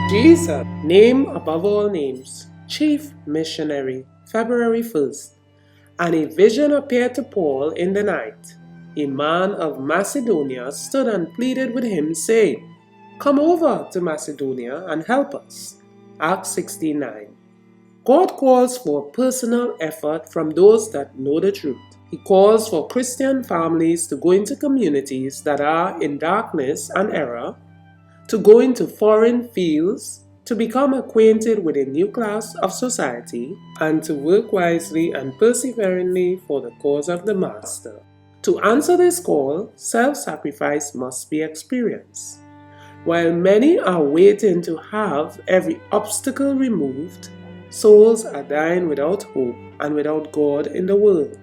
Jesus, name above all names, Chief Missionary, February 1st. And a vision appeared to Paul in the night. A man of Macedonia stood and pleaded with him, saying, "Come over to Macedonia and help us." Acts 16:9. God calls for personal effort from those that know the truth. He calls for Christian families to go into communities that are in darkness and error, to go into foreign fields, to become acquainted with a new class of society, and to work wisely and perseveringly for the cause of the Master. To answer this call, self-sacrifice must be experienced. While many are waiting to have every obstacle removed, souls are dying without hope and without God in the world.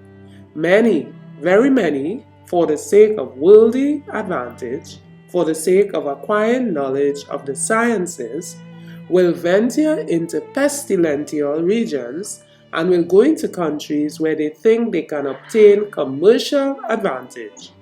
Many, very many, for the sake of worldly advantage, for the sake of acquiring knowledge of the sciences, will venture into pestilential regions and will go into countries where they think they can obtain commercial advantage.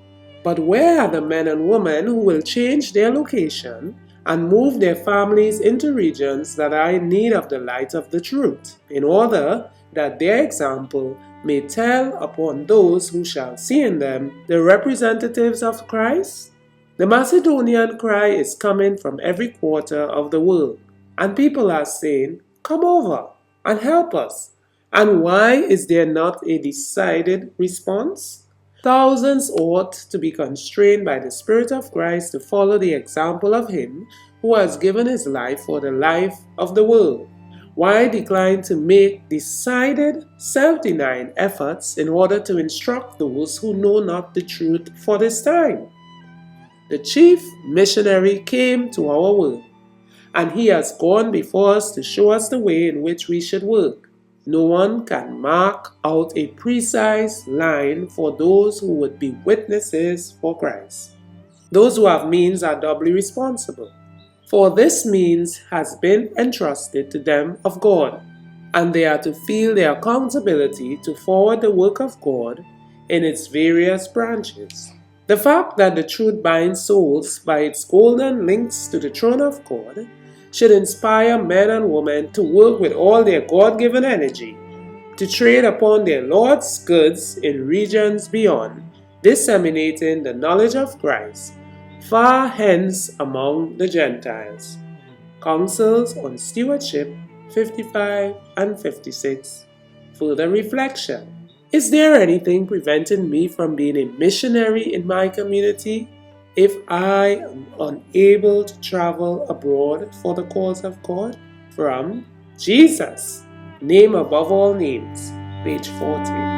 But where are the men and women who will change their location and move their families into regions that are in need of the light of the truth, in order that their example may tell upon those who shall see in them the representatives of Christ? The Macedonian cry is coming from every quarter of the world, and people are saying, "Come over and help us." And why is there not a decided response? Thousands ought to be constrained by the Spirit of Christ to follow the example of Him who has given His life for the life of the world. Why decline to make decided, self-denying efforts in order to instruct those who know not the truth for this time? The chief missionary came to our world, and he has gone before us to show us the way in which we should work. No one can mark out a precise line for those who would be witnesses for Christ. Those who have means are doubly responsible, for this means has been entrusted to them of God, and they are to feel their accountability to forward the work of God in its various branches. The fact that the truth binds souls by its golden links to the throne of God should inspire men and women to work with all their God-given energy to trade upon their Lord's goods in regions beyond, disseminating the knowledge of Christ far hence among the Gentiles. Councils on Stewardship 55 and 56. Further reflection. Is there anything preventing me from being a missionary in my community if I am unable to travel abroad for the cause of God? From Jesus, name above all names, page 40.